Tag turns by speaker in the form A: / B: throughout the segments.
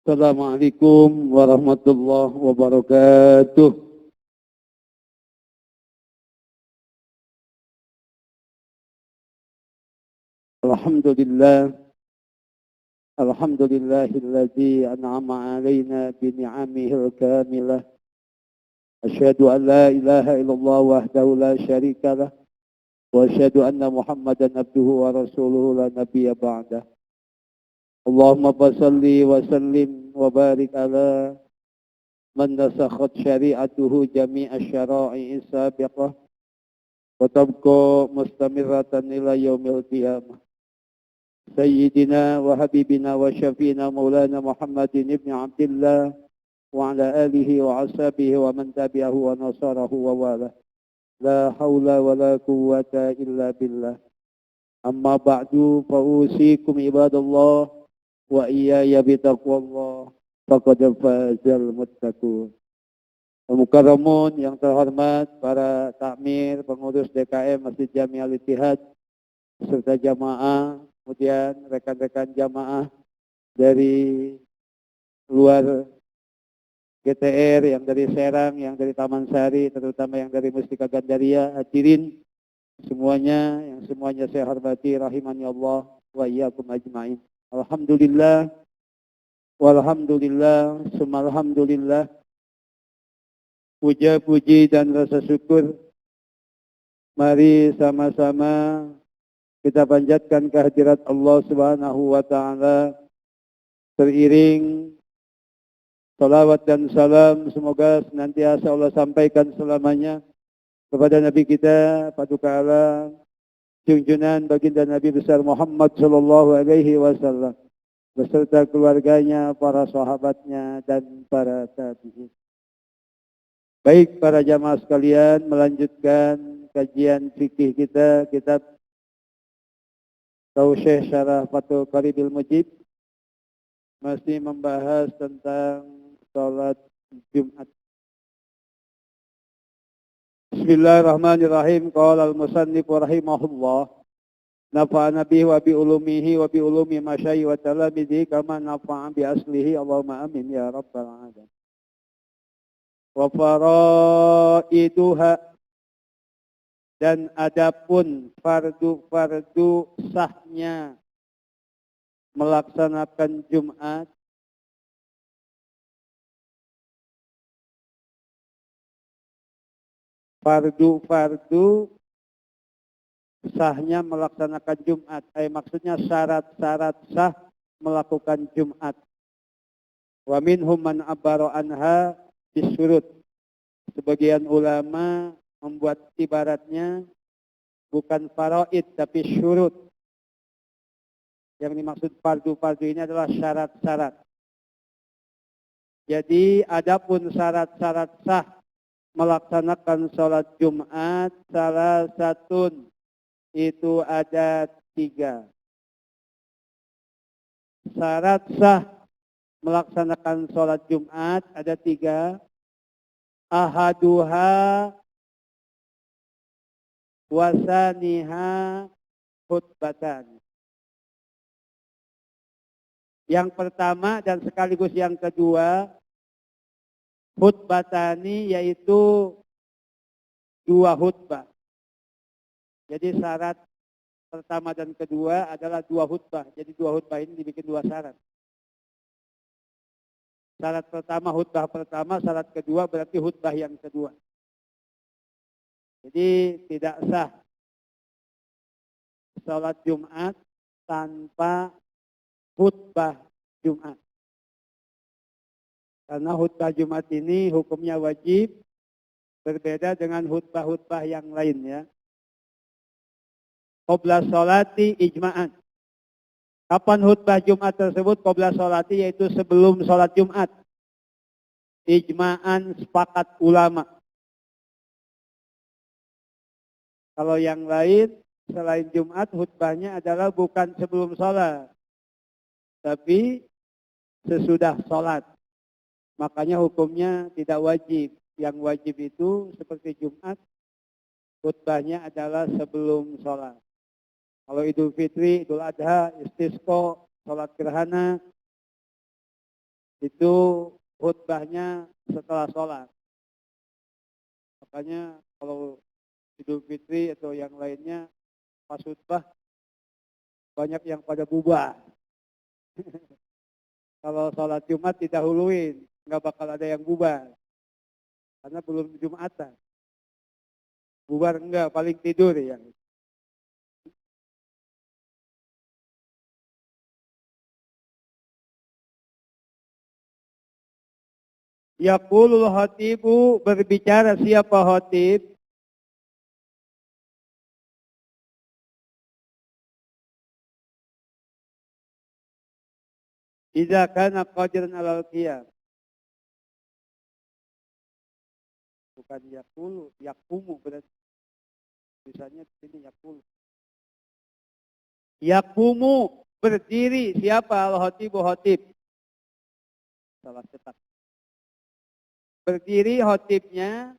A: Assalamualaikum warahmatullahi wabarakatuh. Alhamdulillah. Alhamdulillahilladzi an'ama alaina bi ni'amihil kamilah. Asyhadu an la ilaha illallah wahdahu la syarikalah wa asyhadu anna Muhammadan abduhu wa rasuluhu la nabiyya ba'dah. Allahumma shalli wa sallim wa barik ala man nasakhat syari'atuhu jami'a syara'i sabiqah wa tabqa mustamirratan ila yaumil qiyamah. Sayyidina wa habibina wa syafiina maulana Muhammadin ibn Abdillah wa ala alihi wa ashabihi wa man tabi'ahu wa nasarahu wa wala. La hawla wa la quwwata illa billah. Amma ba'du fa usikum ibadallah wa iyaya bitaqwallah faqad fazal muttaqun. Mukarramun yang terhormat para takmir, pengurus DKM Masjid Jami Al-Ittihad serta jamaah, kemudian rekan-rekan jamaah dari luar GTR, yang dari Serang, yang dari Taman Sari, terutama yang dari Mustika Gandaria, hadirin semuanya, yang semuanya saya hormati, rahimani Allah wa iyyakum ajma'in. Alhamdulillah, walhamdulillah, sumalhamdulillah, puja, puji, dan rasa syukur, mari sama-sama kita panjatkan kehadirat Allah Subhanahu wa Ta'ala, teriring salawat dan salam semoga senantiasa Allah sampaikan selamanya kepada Nabi kita, Paduka Alam, junjunan baginda Nabi besar Muhammad Sallallahu Alaihi Wasallam, beserta keluarganya, para sahabatnya, dan para tabi'in. Baik para jamaah sekalian, melanjutkan kajian fikih kita, kitab Tausyih Syarah Fathul Qaribil Mujib, masih membahas tentang salat Jumat. Bismillahirrahmanirrahim. Qala al-musannif rahimahullah, nafa'ana bihi wa bi ulumihi wa bi ulumi masyayikh wa talamizi kama nafa'a bi aslihi. Allahumma amin ya rabbal alamin. Wa faraiduha, dan adapun fardu-fardu sahnya melaksanakan Jumat, fardu-fardu sahnya melaksanakan Jumat, maksudnya syarat-syarat sah melakukan Jumat. Wa minhum man abara anha bisyurut. Sebagian ulama membuat ibaratnya bukan faraid tapi syurut. Yang dimaksud fardu-fardu ini adalah syarat-syarat. Jadi adapun syarat-syarat sah melaksanakan sholat Jumat, salah satu itu ada 3. Syarat sah melaksanakan sholat Jumat ada 3. Ahaduha wasaniha khutbatan. Yang pertama dan sekaligus yang kedua, khutbatani, yaitu 2 khutbah. Jadi syarat pertama dan kedua adalah 2 khutbah. Jadi 2 khutbah ini dibikin 2 syarat. Syarat pertama khutbah pertama, syarat kedua berarti khutbah yang kedua. Jadi tidak sah salat Jumat tanpa khutbah Jumat. Karena khutbah Jumat ini hukumnya wajib, berbeda dengan khutbah-khutbah yang lain ya. Qabla sholati ijma'an. Kapan khutbah Jumat tersebut qabla sholati, yaitu sebelum sholat Jumat. Ijma'an, sepakat ulama. Kalau yang lain selain Jumat, khutbahnya adalah bukan sebelum sholat, tapi sesudah sholat. Makanya hukumnya tidak wajib. Yang wajib itu seperti Jumat, khutbahnya adalah sebelum sholat. Kalau Idul Fitri, Idul Adha, Istisqa, sholat gerhana, itu khutbahnya setelah sholat. Makanya kalau Idul Fitri atau yang lainnya pas khutbah banyak yang pada bubar. Kalau sholat Jumat didahuluin, nggak bakal ada yang bubar. Karena belum Jumatan. Bubar enggak, paling tidur ya. Yaqulul khatibu, berbicara siapa khatib? Idza kana qadiran alal qiyam. Bukan yaqulu, yaqumu berarti. Misalnya di sini yaqulu. Yaqumu, berdiri siapa al-khatibu khatib? Salah cetak. Berdiri khatibnya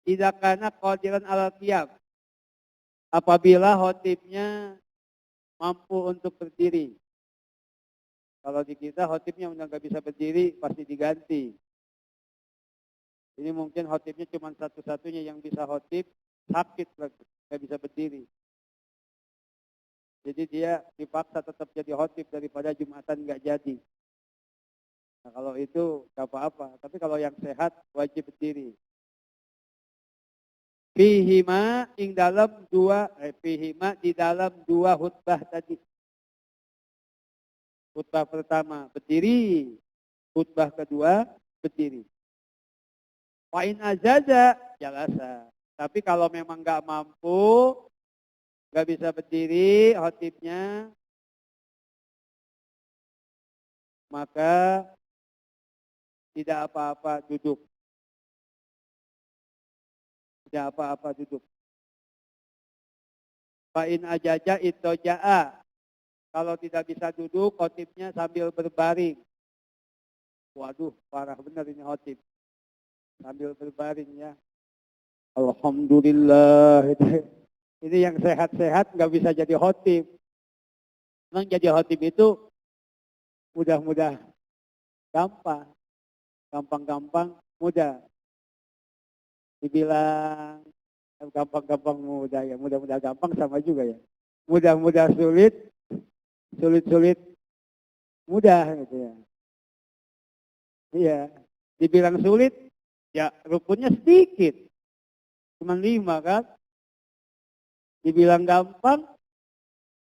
A: idza kana qadiran alal qiyam. Apabila khatibnya mampu untuk berdiri. Kalau di kita khotibnya udah nggak bisa berdiri, pasti diganti. Ini mungkin khotibnya cuma satu-satunya yang bisa khotib, sakit lagi, nggak bisa berdiri. Jadi dia dipaksa tetap jadi khotib daripada Jumatan nggak jadi. Nah kalau itu nggak apa-apa, tapi kalau yang sehat wajib berdiri. Fihima di dalam dua khutbah tadi. Khutbah pertama berdiri, khutbah kedua berdiri. Fa'in ajaza, jalasa. Tapi kalau memang nggak mampu, nggak bisa berdiri, khotibnya, maka tidak apa-apa duduk. Tidak apa-apa duduk. Fa'in ajaja itoja'a. Kalau tidak bisa duduk, khotibnya sambil berbaring. Waduh, parah benar ini khotib. Sambil berbaring ya. Alhamdulillah. Ini yang sehat-sehat nggak bisa jadi khotib. Memang jadi khotib itu mudah-mudah gampang. Gampang-gampang mudah. Dibilang gampang-gampang mudah ya. Mudah-mudah gampang sama juga ya. Mudah-mudah sulit, sulit-sulit mudah gitu ya. Iya. Dibilang sulit, ya rukunnya sedikit. Cuma 5 kan. Dibilang gampang,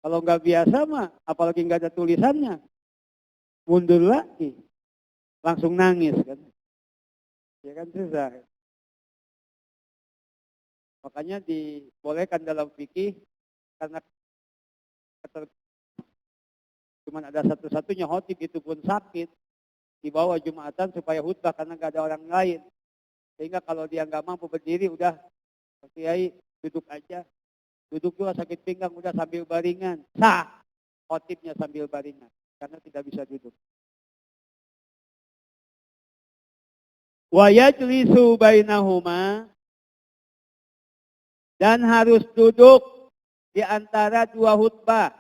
A: kalau nggak biasa mah, apalagi nggak ada tulisannya, mundur lagi. Langsung nangis kan. Ya kan susah. Makanya dibolehkan dalam fikih karena cuma ada satu-satunya khotib itu pun sakit dibawa Jumatan supaya khutbah karena nggak ada orang lain. Sehingga kalau dia nggak mampu berdiri udah Kiai duduk aja. Duduk juga sakit pinggang udah sambil baringan. Sah khotibnya sambil baringan karena tidak bisa duduk. Wa yajlisu bainahuma, dan harus duduk di antara dua khutbah.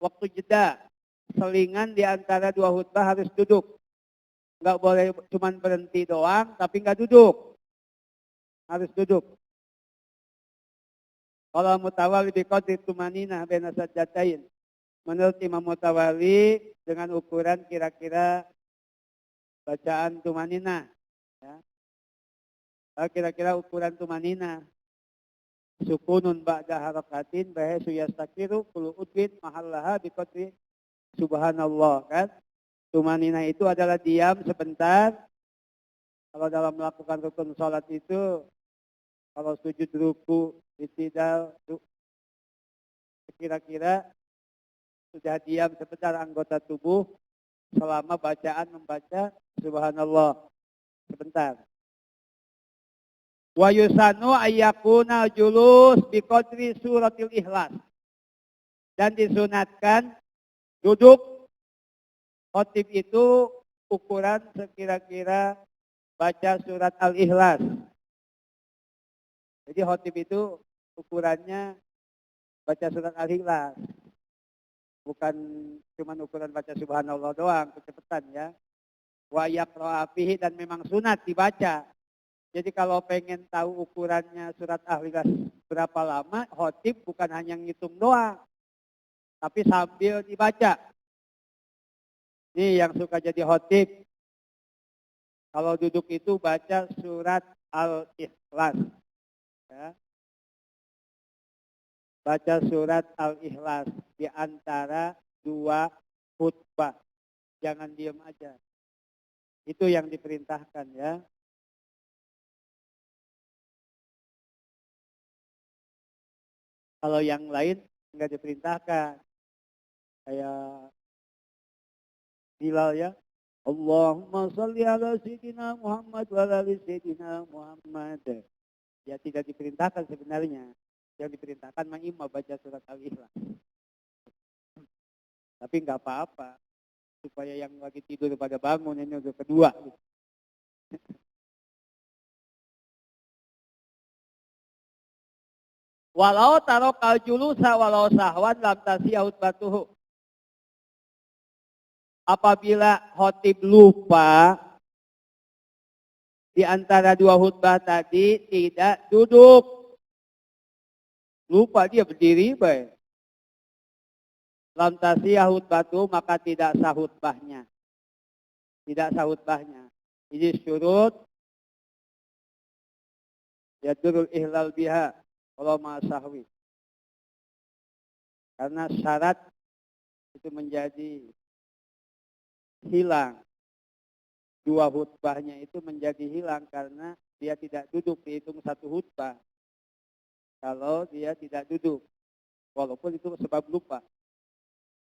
A: Waktu jeda, selingan di antara dua khutbah harus duduk. Enggak boleh cuma berhenti doang, tapi enggak duduk. Harus duduk. Kalau mutawali biqadri tumanina baina sajdatain. Menurut Imam Mutawali dengan ukuran kira-kira bacaan tumanina. Ya. Kira-kira ukuran tumanina. Sukunun ba'da harakatin bahaya yastakiru kullu udwin mahallaha biqadri subhanallah kan. Tumanina itu adalah diam sebentar. Kalau dalam melakukan rukun sholat itu, kalau sujud ruku, itidal, kira-kira sudah diam sebentar anggota tubuh selama bacaan membaca subhanallah sebentar. Wa yusanu ayyakuna julus biqadri suratil ikhlas. Dan disunatkan duduk khotib itu ukuran sekira-kira baca surat al-ikhlas. Jadi khotib itu ukurannya baca surat al-ikhlas. Bukan cuma ukuran baca subhanallah doang, kecepatan ya. Wa yaqra'a fihi, dan memang sunat dibaca. Jadi kalau pengen tahu ukurannya surat Al-Ikhlas berapa lama, khotib bukan hanya ngitung doang, tapi sambil dibaca. Nih yang suka jadi khotib, kalau duduk itu baca surat Al-Ikhlas. Ya. Baca surat Al-Ikhlas di antara dua khutbah. Jangan diam aja. Itu yang diperintahkan ya. Kalau yang lain enggak diperintahkan. Kayak Bilal ya. Allahumma salli ala Sayyidina Muhammad wa ala Sayyidina Muhammad. Ya tidak diperintahkan sebenarnya. Yang diperintahkan mengimam baca surat Al-Ikhlas. Tapi enggak apa-apa. Supaya yang lagi tidur pada bangun, ini udah kedua. Walau tarokal julusa walau sahwan lam tasiyahut batuhu. Apabila khotib lupa di antara dua khutbah tadi tidak duduk. Lupa dia berdiri baik. Lam tasiyahut batuhu, maka tidak sah khutbahnya. Tidak sah khutbahnya. Ini syurut yadurul ihlal biha kalau ma'asahwi. Karena syarat itu menjadi hilang. Dua khutbahnya itu menjadi hilang karena dia tidak duduk, dihitung satu khutbah. Kalau dia tidak duduk. Walaupun itu sebab lupa.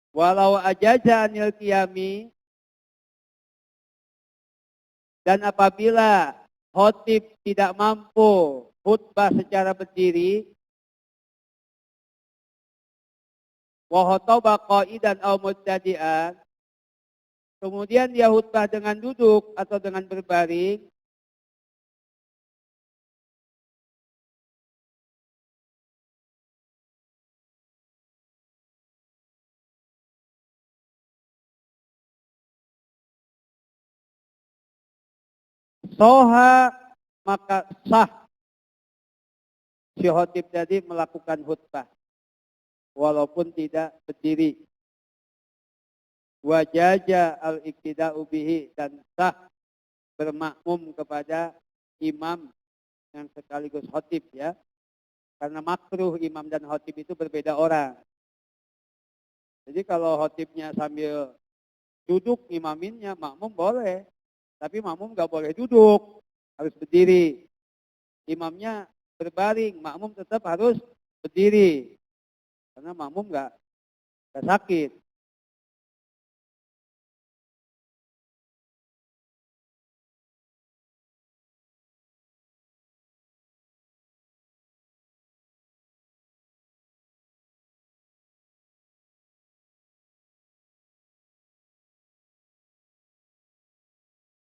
A: Walau ajaja anil qiyami, dan apabila khotib tidak mampu khutbah secara berdiri, wa khotaba qa'idan aw mubtadi'an, kemudian dia khutbah dengan duduk atau dengan berbaring, soha, maka sah si khotib tadi melakukan khutbah walaupun tidak berdiri. Wajaja al-iktida'u bihi, dan sah bermakmum kepada imam yang sekaligus khotib ya. Karena makruh imam dan khotib itu berbeda orang. Jadi kalau khotibnya sambil duduk imaminnya, makmum boleh. Tapi makmum nggak boleh duduk, harus berdiri. Imamnya berbaring, makmum tetap harus berdiri. Karena makmum nggak sakit.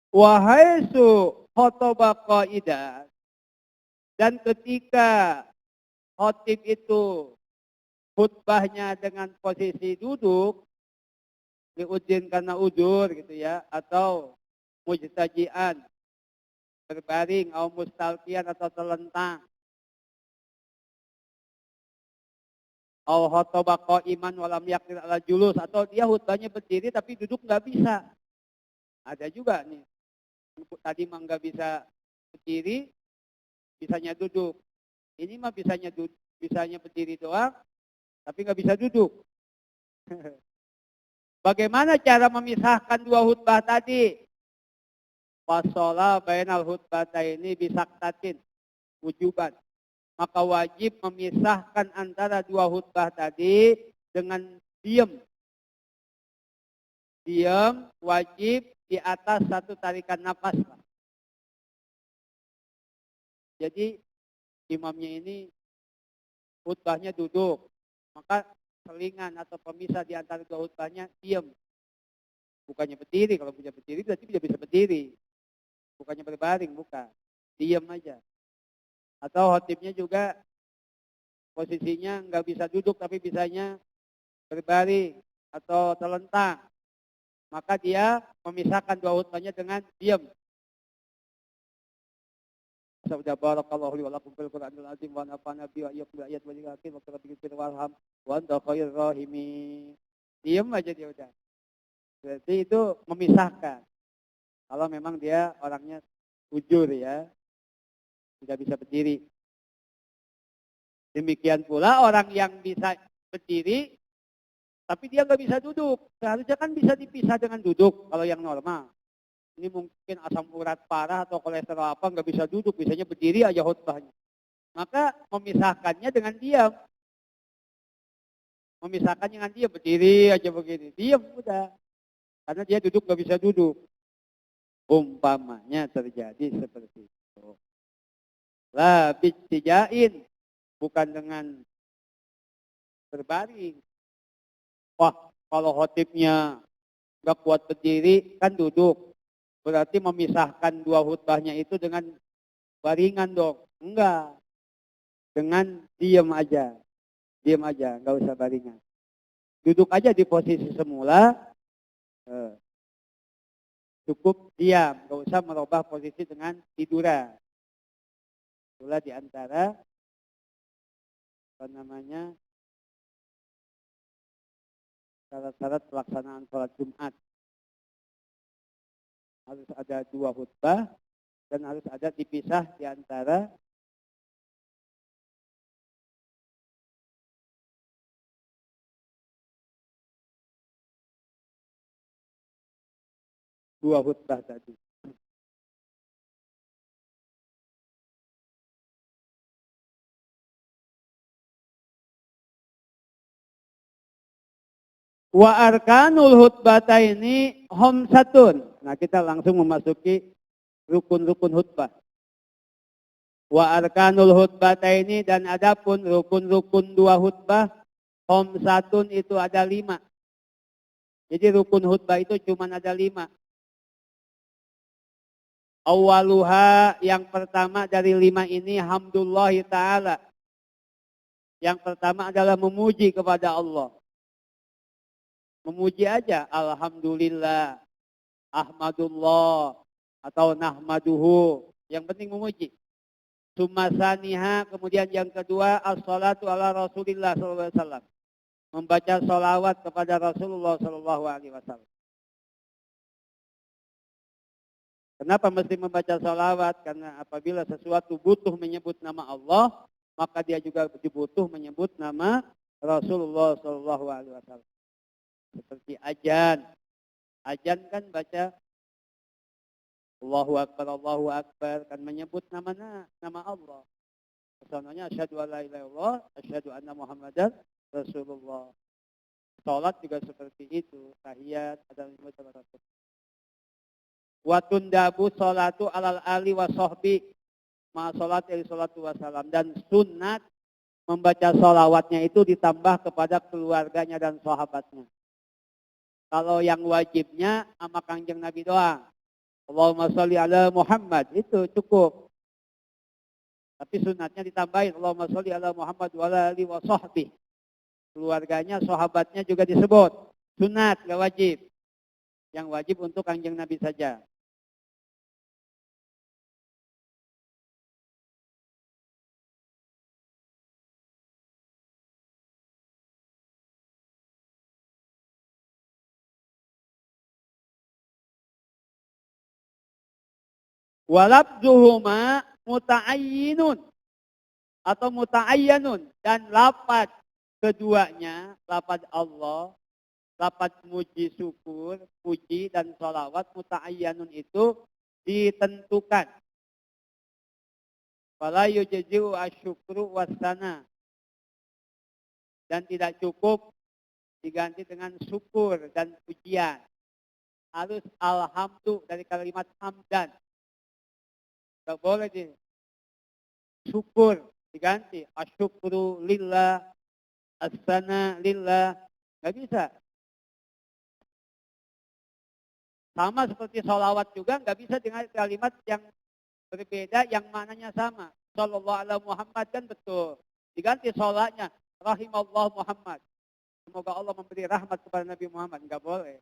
A: Wahai su khotbah qaidah, dan ketika khotib itu khutbahnya dengan posisi duduk, diudzin karena udur gitu ya, atau mujtajian, berbaring, atau mustalqiyan atau terlentang, atau khotbah qaiman walam yaqdir ala julus, atau dia khutbahnya berdiri tapi duduk nggak bisa. Ada juga nih. Tadi mah nggak bisa berdiri, bisanya duduk. Ini mah bisanya berdiri doang, tapi nggak bisa duduk. Bagaimana cara memisahkan dua khutbah tadi? Fasola bainal khutbataini bisaktatin wujuban. Maka wajib memisahkan antara dua khutbah tadi dengan diam. Diam wajib di atas satu tarikan nafas. Jadi imamnya ini khutbahnya duduk, maka selingan atau pemisah di antara dua khutbahnya diam. Bukannya berdiri, kalau punya berdiri berarti dia bisa berdiri. Bukannya berbaring, bukan. Diam aja. Atau khotibnya juga posisinya nggak bisa duduk tapi bisanya berbaring. atau telentang, maka dia memisahkan dua khutbahnya dengan diam. Sabda barakallahu li wa lakum fil Qur'anil azim wa nafa'ana bi wa iyyakum bi ayati wa ayatin wa qiratil warham wa anta khairur rahimin. Diam aja dia udah. Berarti itu memisahkan. Kalau memang dia orangnya jujur ya, tidak bisa berdiri. Demikian pula orang yang bisa berdiri, tapi dia nggak bisa duduk. Seharusnya kan bisa dipisah dengan duduk kalau yang normal. Ini mungkin asam urat parah atau kolesterol apa, nggak bisa duduk, bisanya berdiri aja khutbahnya. Maka memisahkannya dengan diam. Memisahkannya dengan diam, berdiri aja begini. Diam udah. Karena dia duduk nggak bisa duduk. Umpamanya terjadi seperti itu. La bijtijain, bukan dengan berbaring. Wah, kalau khotibnya nggak kuat berdiri, kan duduk. Berarti memisahkan dua khutbahnya itu dengan baringan dong. Enggak. Dengan diam aja. Diam aja, nggak usah baringan. Duduk aja di posisi semula. Cukup diam, nggak usah merubah posisi dengan tiduran. Itulah di antara syarat-syarat pelaksanaan sholat Jumat. Harus ada dua khutbah dan harus ada dipisah di antara dua khutbah tadi. Wa arkanul khutbataini khamsatun. Nah, kita langsung memasuki rukun-rukun khutbah. Wa arkanul khutbataini, dan adapun rukun-rukun dua khutbah khamsatun itu ada 5. Jadi rukun khutbah itu cuma ada 5. Awaluha, yang pertama dari 5 ini hamdulillahi ta'ala. Yang pertama adalah memuji kepada Allah. Memuji aja, alhamdulillah, ahmadullah, atau nahmaduhu. Yang penting memuji. Sumasaniha, kemudian yang kedua, as-salatu ala rasulillah SAW. Membaca sholawat kepada Rasulullah SAW. Kenapa mesti membaca sholawat? Karena apabila sesuatu butuh menyebut nama Allah, maka dia juga butuh menyebut nama Rasulullah SAW. Seperti ajan. Ajan kan baca Allahu Akbar, kan menyebut nama Allah. Contohnya asyhadu an la ilaha illallah, asyhadu anna Muhammadan Rasulullah. Salat juga seperti itu, tahiyat adalah menyebut nama Rasul. Wa tundabu salatu alal ali wa sahbi ma salat alaihi salatu wasalam, dan sunat membaca salawatnya itu ditambah kepada keluarganya dan sahabatnya. Kalau yang wajibnya sama Kanjeng Nabi doang. Allahumma sholli ala Muhammad, itu cukup. Tapi sunatnya ditambahin Allahumma sholli ala Muhammad wa ala alihi wa sahbihi. Keluarganya, sahabatnya juga disebut. Sunat, gak wajib. Yang wajib untuk Kanjeng Nabi saja. Walabzuhuma muta'ayyinun atau muta'ayyanun, dan lafaz keduanya, lafaz Allah, lafaz muji syukur, puji dan sholawat muta'ayyanun itu ditentukan. Fala yujzi'u asyukru wassana, dan tidak cukup diganti dengan syukur dan pujian. Harus alhamdu dari kalimat hamdan. Tidak boleh syukur diganti asyukru lillah, as-sana lillah. Nggak bisa. Sama seperti sholawat juga nggak bisa dengan kalimat yang berbeda yang maknanya sama. Sallallahu alaihi Muhammad kan betul. Diganti sholatnya rahimallahu Muhammad. semoga Allah memberi rahmat kepada Nabi Muhammad. Enggak boleh.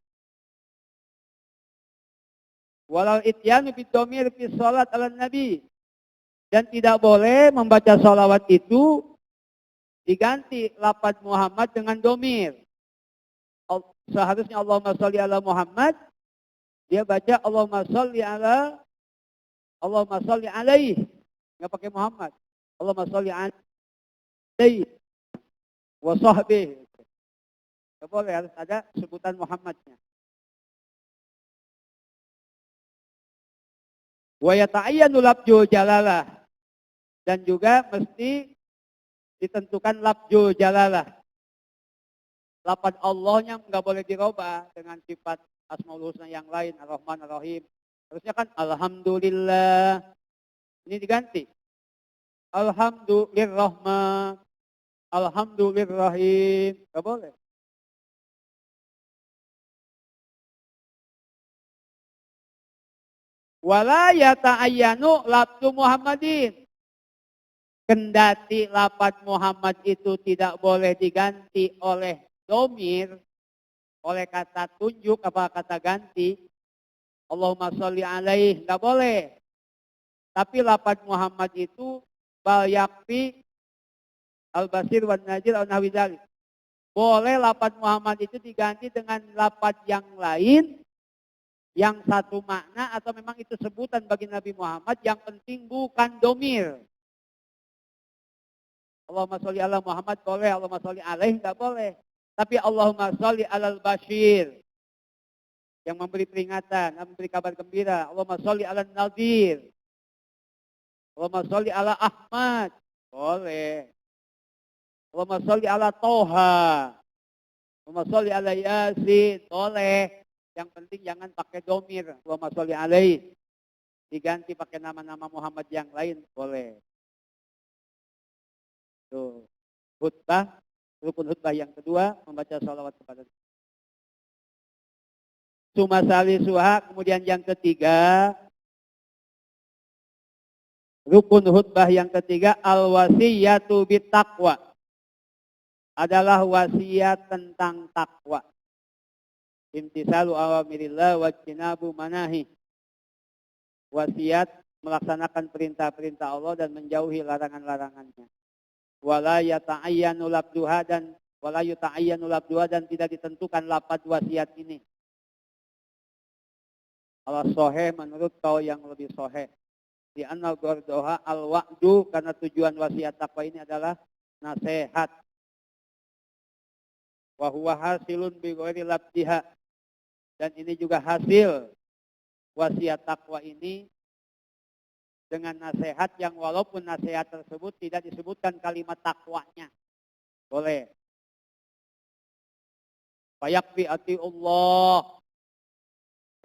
A: Walau ityanu bidomir fi sholat ala Nabi. Dan tidak boleh membaca sholawat itu diganti lafaz Muhammad dengan domir. Seharusnya Allahumma sholli ala Muhammad, dia baca Allahumma sholli alaihi. Enggak pakai Muhammad. Allahumma sholli alaihi wa sahbihi. Enggak boleh, harus ada sebutan Muhammadnya. Wa yata'ayyanu labju jalalah. Dan juga mesti ditentukan labju jalalah. Lafaz Allahnya enggak boleh dirubah dengan sifat Asmaul Husna yang lain, Ar-Rahman Ar-Rahim. Harusnya kan alhamdulillah. Ini diganti. Alhamdulillahirrahman. Alhamdulillahirrahim. Enggak boleh. Wala yata'ayyanu labdu Muhammadin. Kendati lafaz Muhammad itu tidak boleh diganti oleh domir, oleh kata tunjuk apa kata ganti. Allahumma sholli alaihi, enggak boleh. Tapi lafaz Muhammad itu bal yakfi al-basir wan najir au nahwi dzalik. Boleh lafaz Muhammad itu diganti dengan lafaz yang lain yang satu makna atau memang itu sebutan bagi Nabi Muhammad, yang penting bukan domir. Allahumma sholli ala Muhammad boleh, Allahumma sholli alaihi enggak boleh. Tapi Allahumma sholli alal bashir, yang memberi peringatan, yang memberi kabar gembira. Allahumma sholli ala nadir. Allahumma sholli ala Ahmad. Boleh. Allahumma sholli ala Toha. Allahumma sholli ala Yasin. Boleh. Yang penting jangan pakai domir. Allahumma sholli alaihi. Diganti pakai nama-nama Muhammad yang lain. Boleh. Tuh. Khutbah. Rukun khutbah yang kedua, membaca sholawat kepada Nabi. Suma salisuha, kemudian yang ketiga, rukun khutbah yang ketiga, al-wasiyatu bittaqwa. Adalah wasiat tentang takwa. Imtisalu awamirillah wa jinabu manahi. Wasiat melaksanakan perintah-perintah Allah dan menjauhi larangan-larangannya. Wala yata'ayyanu labduha dan wala yuta'ayyanu labduha dan tidak ditentukan lafaz wasiat ini. Al-sahih menurut kau yang lebih sahih. Di anna gordoha al-wa'du, karena tujuan wasiat takwa ini adalah nasihat. Wa huwa hasilun bi ghairi labdiha. Dan ini juga hasil wasiat takwa ini dengan nasihat yang walaupun nasihat tersebut tidak disebutkan kalimat takwanya. Boleh. Fayakfi atiullah.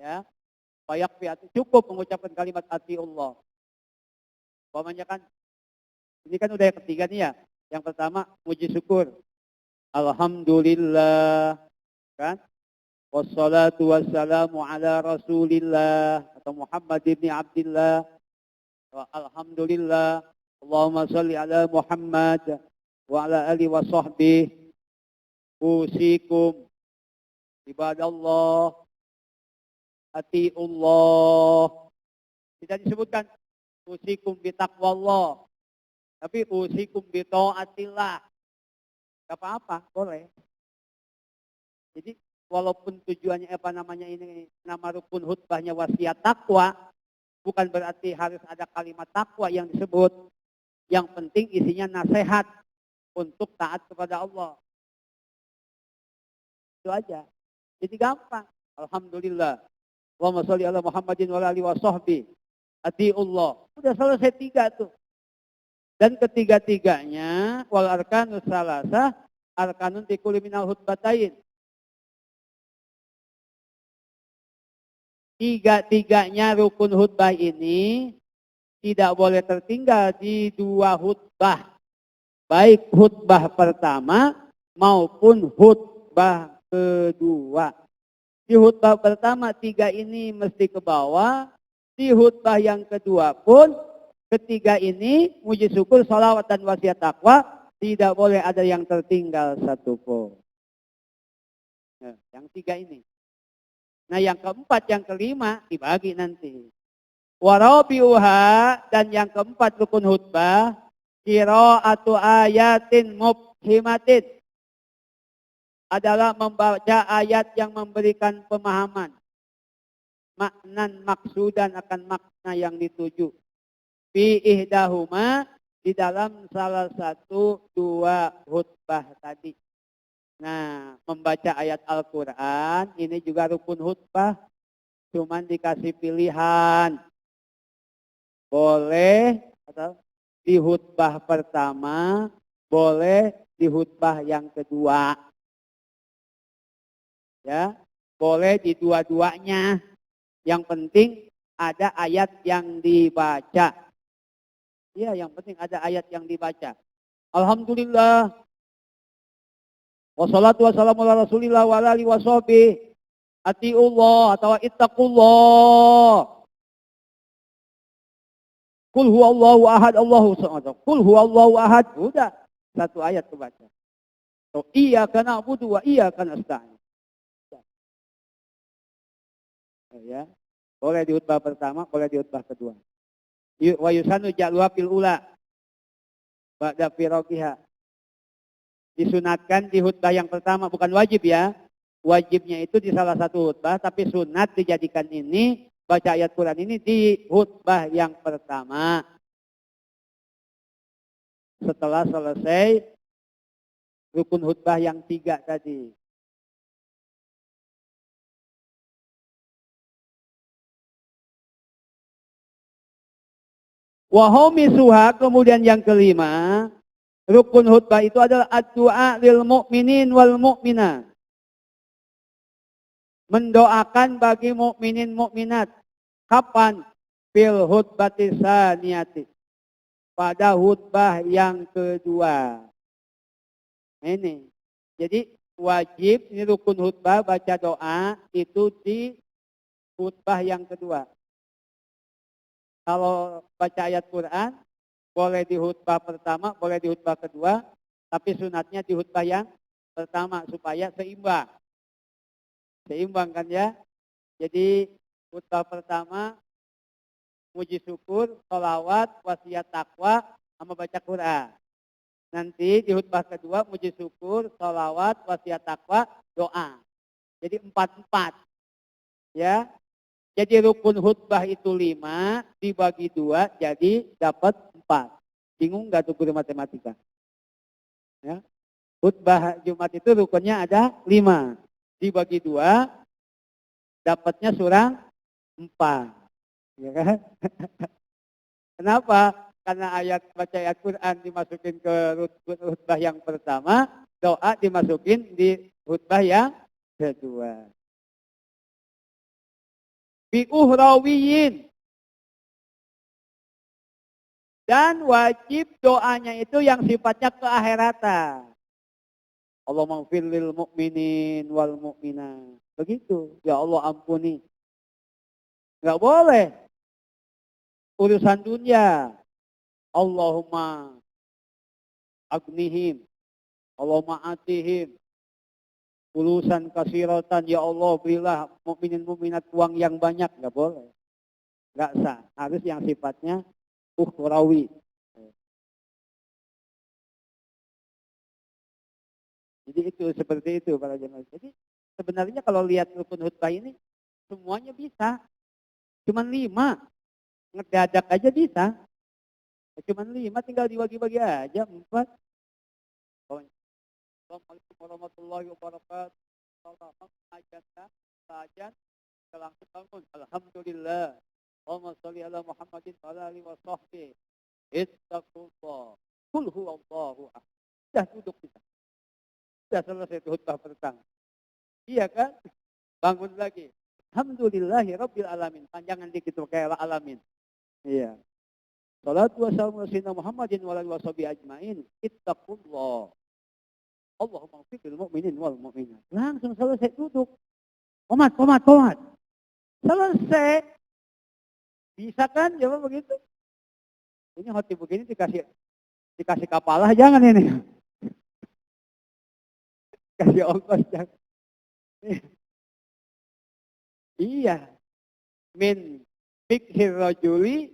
A: Ya. Fayakfi cukup mengucapkan kalimat atiullah. Umpamanya kan, ini kan udah yang ketiga nih ya. Yang pertama, puji syukur. Alhamdulillah. Kan? Wassalatu wassalamu ala rasulillah. Atau Muhammad ibn Abdillah. Alhamdulillah. Allahumma salli ala Muhammad. Wa ala alihi wa sahbihi. Usikum. Ibadallah. Atiullah. Tidak disebutkan usikum bitaqwallah. Tapi usikum bita'atillah. Gak apa-apa, boleh. Jadi walaupun tujuannya ini nama rukun khutbahnya wasiat takwa, bukan berarti harus ada kalimat takwa yang disebut. Yang penting isinya nasihat untuk taat kepada Allah. Itu aja. Jadi gampang. Alhamdulillah. Allahumma sholli ala Muhammadin wa ala alihi wa sahbihi. Atiullah. Udah selesai 3 tuh. Dan ketiga-tiganya wal arkanus salasah arkanun fi kulli minal khutbatain. Tiga-tiganya rukun khutbah ini tidak boleh tertinggal di 2 khutbah. Baik khutbah pertama maupun khutbah kedua. Di khutbah pertama 3 ini mesti ke bawah. Di khutbah yang kedua pun ketiga ini muji syukur, sholawat dan wasiat takwa tidak boleh ada yang tertinggal satupun. Nah, yang 3 ini. Nah yang keempat, yang kelima dibagi nanti. Warabiuha, dan yang keempat rukun khutbah, qiraatu ayatin mubhimatin, adalah membaca ayat yang memberikan pemahaman. Maknan maksudan, akan makna yang dituju. Fi ihdahuma, di dalam salah satu 2 khutbah tadi. Nah, membaca ayat Al-Quran, ini juga rukun khutbah. Cuman dikasih pilihan. Boleh atau di khutbah pertama, boleh di khutbah yang kedua. Ya, boleh di dua-duanya. Yang penting ada ayat yang dibaca. Ya, yang penting ada ayat yang dibaca. Alhamdulillah. Wassalatu wassalamu ala rasulillah wa alihi wa sahbihi. Atiullah atau ittaqullah. Qul huwallahu ahad, Allahu samad. Qul huwallahu ahad. Udah, satu ayat kebaca. So, iyyaka na'budu wa iyyaka nasta'in. Ya. Boleh di khutbah pertama, boleh di khutbah kedua. Wa yusanu ja'luha fil ula ba'da firaqiha. Disunatkan di khutbah yang pertama, bukan wajib ya. Wajibnya itu di salah satu khutbah, tapi sunat dijadikan ini, baca ayat Quran ini di khutbah yang pertama. Setelah selesai rukun khutbah yang 3 tadi. Wahomisuha, kemudian yang kelima, rukun khutbah itu adalah ad-du'a lil mu'minin wal mu'minat. Mendoakan bagi mukminin mukminat. Kapan? Fil khutbati saniyati. Pada khutbah yang kedua. Ini. Jadi wajib, ini rukun khutbah, baca doa itu di khutbah yang kedua. Kalau baca ayat Quran, boleh di khutbah pertama, boleh di khutbah kedua, tapi sunatnya di khutbah yang pertama supaya seimbang. Seimbang kan ya? Jadi khutbah pertama, muji syukur, sholawat, wasiat takwa, sama baca Quran. Nanti di khutbah kedua, muji syukur, sholawat, wasiat takwa, doa. Jadi 4-4. Ya. Jadi rukun khutbah itu 5, dibagi 2, jadi dapat 4. Bingung nggak tuh guru matematika? Ya. Khutbah Jumat itu rukunnya ada 5. Dibagi 2, dapatnya surang 4. Ya kan? Kenapa? Karena baca ayat Quran dimasukin ke khutbah yang pertama, doa dimasukin di khutbah yang kedua. Bi'uhrawiyin. Dan wajib doanya itu yang sifatnya keakhiratan. Allahumma ighfir lil mu'minin wal mu'minat. Begitu. Ya Allah ampuni. Enggak boleh urusan dunia. Allahumma agnihim. Allahumma atihim. Ulusan kasiratan, ya Allah berilah mukminin mukminat uang yang banyak. Enggak boleh. Enggak sah. Harus yang sifatnya ukhrawi. Jadi itu seperti itu para jemaah. Jadi sebenarnya kalau lihat rukun khutbah ini semuanya bisa. Cuman 5. Ngedadak aja bisa. Cuman 5 tinggal dibagi-bagi aja 4. Assalamualaikum warahmatullahi wabarakatuh. Sajan langsung bangun. Alhamdulillah. Allahumma sholli ala Muhammadin wa ala alihi wa sahbihi. Ittaqullah. Qul huwallahu ahad. Sudah duduk kita. Sudah selesai khutbah pertama. Iya kan? Bangun lagi. Alhamdulillahi rabbil alamin. Panjangan dikit kayak alamin. Iya. Salatu wassalamu ala Muhammadin wa ala alihi wa sahbihi ajmain. Ittaqullah. Allahumma ighfir lil mu'minin wal mu'minat. Langsung selesai duduk. Komat. Selesai. Bisa kan? Coba begitu. Ini hoti begini dikasih kapalah jangan ini. Kasih ongkos jangan. Iya. Min fikhir rajuli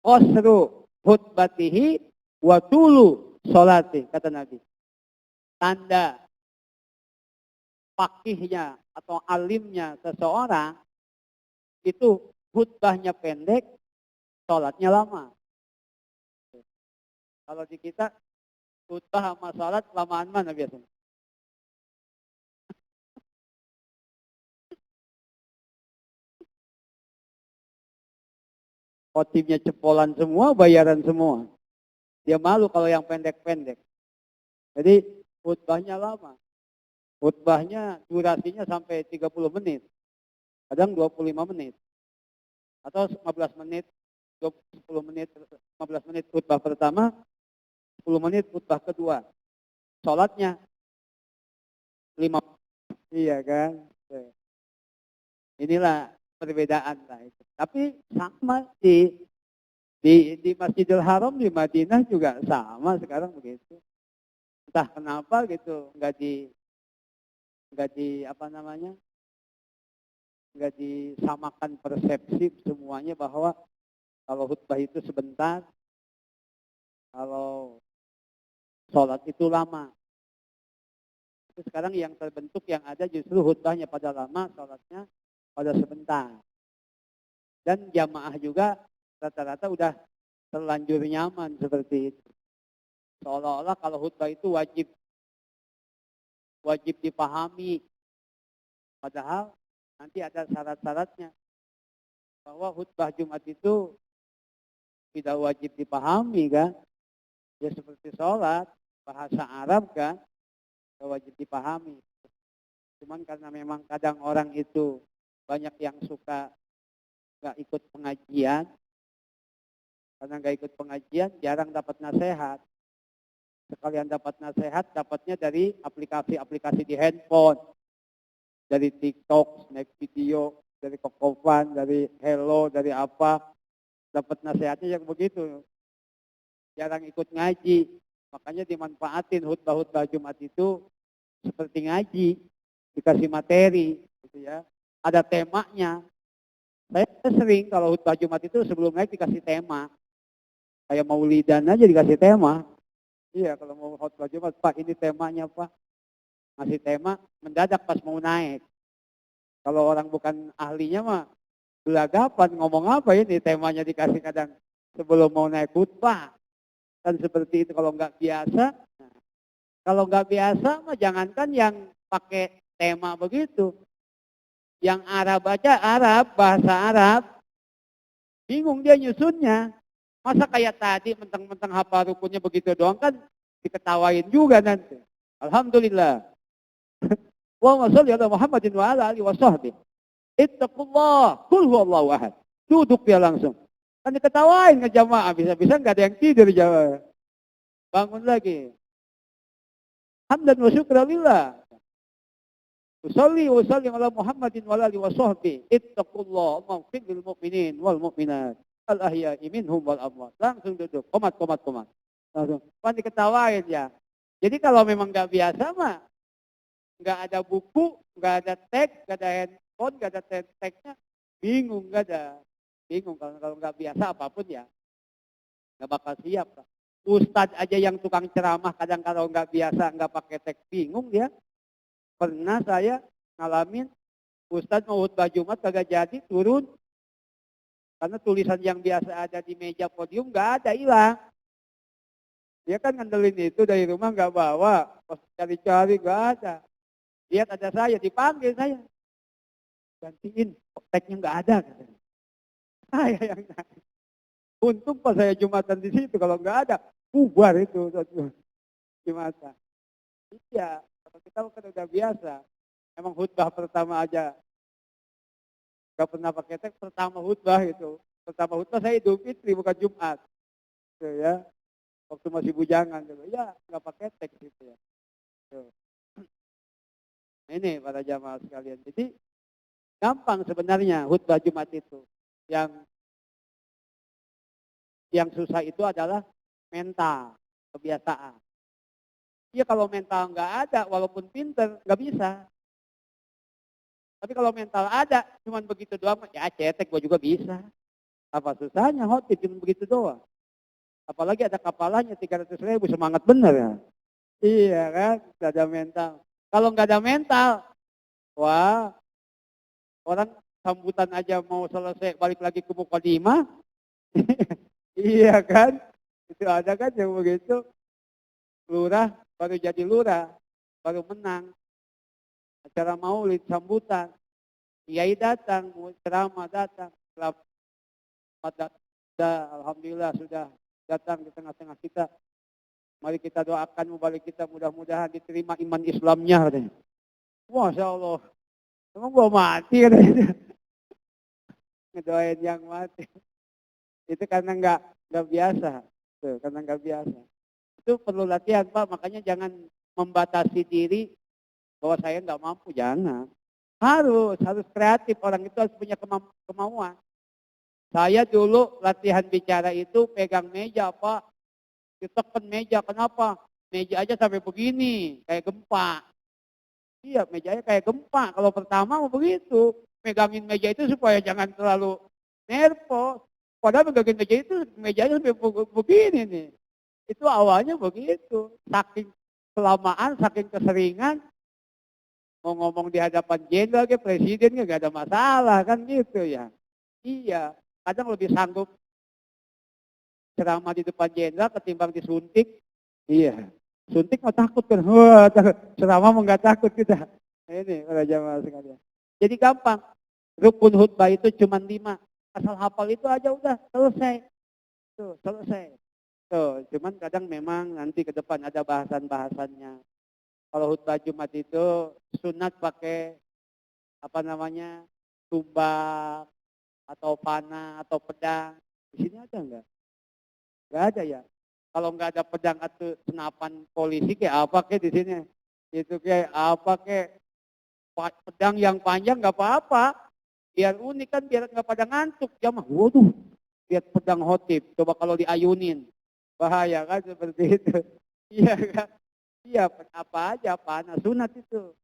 A: qasru khutbatihi wa tulu sholati, kata Nabi. Tanda fakihnya atau alimnya seseorang itu khutbahnya pendek, sholatnya lama. Kalau di kita khutbah sama sholat lamaan mana biasanya? Khotibnya cepolan semua, bayaran semua. Dia malu kalau yang pendek-pendek. Jadi khutbahnya lama. Khutbahnya durasinya sampai 30 menit. Kadang 25 menit. Atau 15 menit, 10 menit, 15 menit khutbah pertama, 10 menit khutbah kedua. Sholatnya 5. Iya kan? Inilah perbedaan lah itu. Tapi sama di Masjidil Haram di Madinah juga sama sekarang begitu. Entah kenapa gitu nggak di apa namanya, nggak disamakan persepsi semuanya bahwa kalau khutbah itu sebentar, kalau sholat itu lama. Itu sekarang yang terbentuk yang ada justru khutbahnya pada lama, sholatnya pada sebentar. Dan jamaah juga rata-rata udah terlanjur nyaman seperti itu. Seolah-olah kalau khutbah itu wajib dipahami. Padahal nanti ada syarat-syaratnya. Bahwa khutbah Jumat itu tidak wajib dipahami kan. Ya seperti sholat, bahasa Arab kan, tidak wajib dipahami. Cuman karena memang kadang orang itu banyak yang suka nggak ikut pengajian. Karena nggak ikut pengajian jarang dapat nasihat. Sekalian dapat nasihat, dapatnya dari aplikasi-aplikasi di handphone. Dari TikTok, snack video, dari Kokovan, dari Hello, dari apa. Dapat nasihatnya yang begitu. Jarang ikut ngaji. Makanya dimanfaatin khutbah-khutbah Jumat itu seperti ngaji. Dikasih materi. Gitu ya. Ada temanya. Saya sering kalau khutbah Jumat itu sebelum naik dikasih tema. Kayak maulidan aja dikasih tema. Iya, kalau mau khutbah Jumat, Pak ini temanya Pak. Ngasih tema, mendadak pas mau naik. Kalau orang bukan ahlinya mah, belagapan ngomong apa ini temanya dikasih kadang sebelum mau naik khutbah. Kan seperti itu kalau nggak biasa. Nah, kalau nggak biasa mah jangankan yang pakai tema begitu. Yang Arab aja Arab, bahasa Arab. Bingung dia nyusunnya. Masa kayak tadi mentang-mentang hafal rukunnya begitu doang kan diketawain juga nanti. Alhamdulillah. Allahumma sholli ala Muhammadin wa ala alihi wa sahbihi. Ittaqullah, qul huwallahu ahad. Duduk dia langsung. Kan diketawain ke jamaah, bisa-bisa enggak ada yang tidur jamaah. Bangun lagi. Hamdan wa syukra lillah. Usolli wa sallim ala Muhammadin wa ala alihi wa sahbihi. Ittaqullah, maghfir lil mu'minin wal mu'minat. Al-ahya'i minhum wal amwat. Langsung duduk, komat. Langsung. Kan diketawain ya. Jadi kalau memang nggak biasa mah, nggak ada buku, nggak ada teks, nggak ada handphone, nggak ada teksnya, bingung, nggak ada. Bingung kalau nggak biasa apapun ya, nggak bakal siap. Ustadz aja yang tukang ceramah kadang kalau nggak biasa, nggak pakai teks, bingung dia. Pernah saya ngalamin, Ustadz mau khutbah Jumat kagak jadi, turun. Karena tulisan yang biasa ada di meja podium nggak ada, hilang. Dia kan ngandelin itu dari rumah nggak bawa, pas cari-cari nggak ada. Lihat ada saya, dipanggil saya. Gantiin, teknya nggak ada. Saya yang nanya. Untung pas saya Jumatan di situ, kalau nggak ada, bubar itu Jumatan. Iya, kalau kita kan udah biasa. Emang khutbah pertama aja. Nggak pernah pakai teks, pertama khutbah itu. Pertama khutbah saya Idul Fitri, bukan Jumat. Gitu ya. Waktu masih bujangan. Gitu. Ya, nggak pakai teks gitu ya. Tuh. Ini para jamaah sekalian. Jadi gampang sebenarnya khutbah Jumat itu. Yang susah itu adalah mental, kebiasaan. Iya kalau mental nggak ada, walaupun pinter nggak bisa. Tapi kalau mental ada, cuman begitu doang, ya cetek gue juga bisa. Apa susahnya khotib cuma begitu doang. Apalagi ada kapalanya 300.000, semangat bener ya. Iya kan, gak ada mental. Kalau nggak ada mental, wah orang sambutan aja mau selesai balik lagi ke mukadimah. Iya kan, itu ada kan yang begitu. Lurah baru jadi lurah, baru menang. Acara maulid sambutan, kiai datang, ceramah datang, selamat alhamdulillah sudah datang di tengah-tengah kita. Mari kita doakan balik kita mudah-mudahan diterima iman Islamnya katanya. Masya Allah, emang gua mati katanya. Ngedoain yang mati. Itu karena nggak biasa, tuh, karena nggak biasa. Itu perlu latihan Pak, makanya jangan membatasi diri bahwa saya nggak mampu, jangan. Harus kreatif, orang itu harus punya kemauan. Saya dulu latihan bicara itu pegang meja Pak, ditekan meja, kenapa? Meja aja sampai begini, kayak gempa. Iya, mejanya kayak gempa, kalau pertama mau begitu. Megangin meja itu supaya jangan terlalu nervous. Padahal megangin meja itu, mejanya sampai begini nih. Itu awalnya begitu. Saking kelamaan, saking keseringan, mau ngomong di hadapan jenderal ke presiden nggak ada masalah kan gitu ya. Iya, kadang lebih sanggup ceramah di depan jenderal ketimbang disuntik. Iya, suntik mah takut kan. Wah, ceramah mau nggak takut kita. Ini para jamaah sekalian. Jadi gampang. Rukun khutbah itu cuma 5. Asal hafal itu aja udah selesai. Tuh, selesai. Tuh, cuman kadang memang nanti ke depan ada bahasan-bahasannya. Kalau khutbah Jumat itu sunat pakai apa namanya? Tumbak atau panah atau pedang. Di sini ada enggak? Enggak ada ya. Kalau enggak ada pedang atau senapan polisi kayak apa kayak di sini? Itu kayak apa kayak pedang yang panjang enggak apa-apa. Biar unik kan, biar enggak pada ngantuk. Jamaah, waduh, lihat pedang khotib. Coba kalau diayunin. Bahaya kan seperti itu. Iya kan? Iya, apa aja, panah, sunat itu.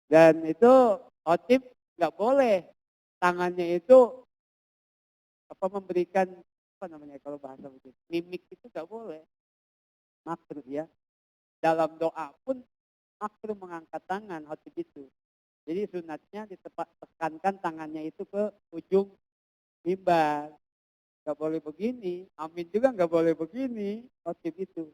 A: Dan itu khotib nggak boleh. Tangannya itu apa memberikan, apa namanya kalau bahasa begitu, mimik itu nggak boleh. Makruh ya. Dalam doa pun makruh mengangkat tangan khotib itu. Jadi sunatnya ditekankan tangannya itu ke ujung mimbar. Nggak boleh begini, amin juga nggak boleh begini, khotib itu.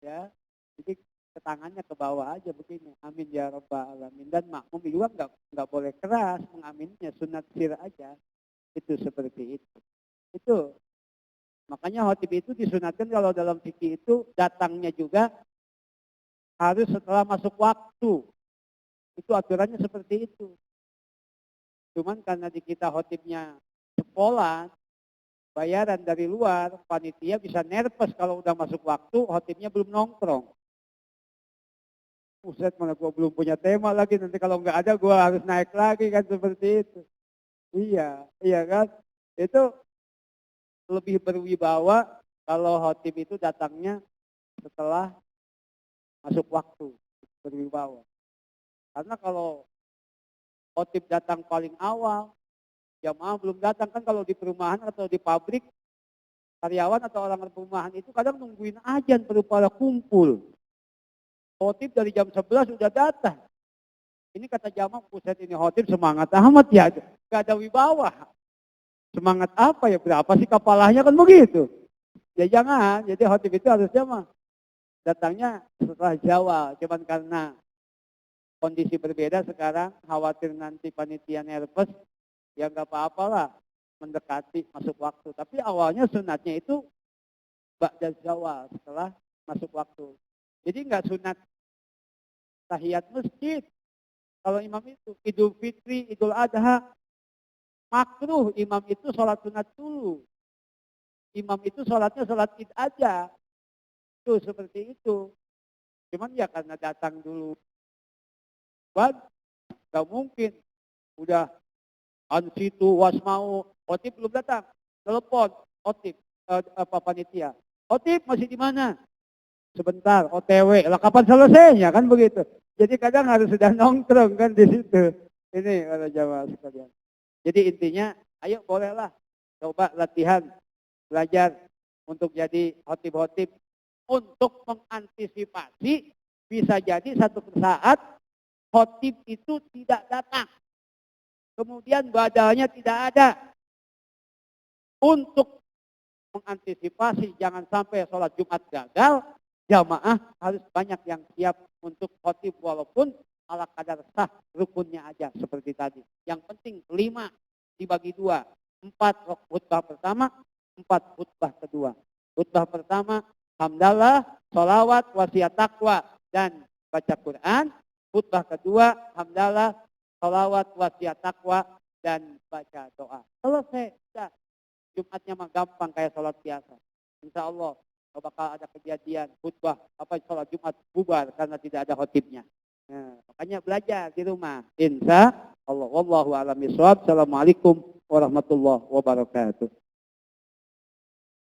A: Ya, jadi ke tangannya ke bawah aja begini, amin ya rabbal alamin. Dan makmum juga nggak boleh keras mengaminnya, sunat sir aja. Itu seperti itu. Itu makanya khotib itu disunatkan kalau dalam fikih itu datangnya juga harus setelah masuk waktu. Itu aturannya seperti itu. Cuman karena di kita khotibnya sekolah, bayaran dari luar, panitia bisa nervous kalau udah masuk waktu, khotibnya belum nongkrong. Buset, mana gue belum punya tema lagi, nanti kalau nggak ada gue harus naik lagi kan seperti itu. Iya kan? Itu lebih berwibawa kalau khotib itu datangnya setelah masuk waktu, berwibawa. Karena kalau khotib datang paling awal, jamaah belum datang kan, kalau di perumahan atau di pabrik, karyawan atau orang perumahan itu kadang nungguin azan baru pada kumpul. Khotib dari jam 11 sudah datang. Ini kata jamaah, buset ini khotib semangat amat ya, gak ada wibawa. Semangat apa ya, berapa sih kepalanya kan begitu. Ya jangan, jadi khotib itu harusnya mah datangnya setelah Jawa, cuman karena kondisi berbeda sekarang, khawatir nanti panitia nervous, ya nggak apa-apa lah, mendekati masuk waktu. Tapi awalnya sunatnya itu ba'da Jawa, setelah masuk waktu. Jadi nggak sunat tahiyat masjid. Kalau imam itu Idul Fitri, Idul Adha, makruh imam itu sholat sunat dulu. Imam itu sholatnya sholat id aja. Itu seperti itu. Cuman ya karena datang dulu. Gak mungkin. Udah ansitu wasmau. Khotib belum datang. Telepon khotib, panitia. Khotib masih di mana? Sebentar, OTW. Lah kapan selesainya kan begitu. Jadi kadang harus sudah nongkrong kan di situ. Ini para jamaah sekalian. Jadi intinya, ayo bolehlah coba latihan, belajar untuk jadi khotib-khotib untuk mengantisipasi bisa jadi satu saat khotib itu tidak datang. Kemudian badalnya tidak ada. Untuk mengantisipasi jangan sampai sholat Jumat gagal, jamaah harus banyak yang siap untuk khotib walaupun ala kadar sah rukunnya aja seperti tadi. Yang penting 5 dibagi 2, 4 khutbah pertama, 4 khutbah kedua. Khutbah pertama, hamdalah, sholawat, wasiat taqwa, dan baca Quran. Khutbah kedua, hamdalah, sholawat, wasiat taqwa, dan baca doa. Selesai, sudah. Jumatnya mah gampang kayak sholat biasa. Insya Allah bakal ada kejadian khutbah sholat Jumat bubar karena tidak ada khotibnya. Nah, makanya belajar di rumah. Insya Allah. Wallahu a'lam bishawab. Assalamualaikum warahmatullahi wabarakatuh.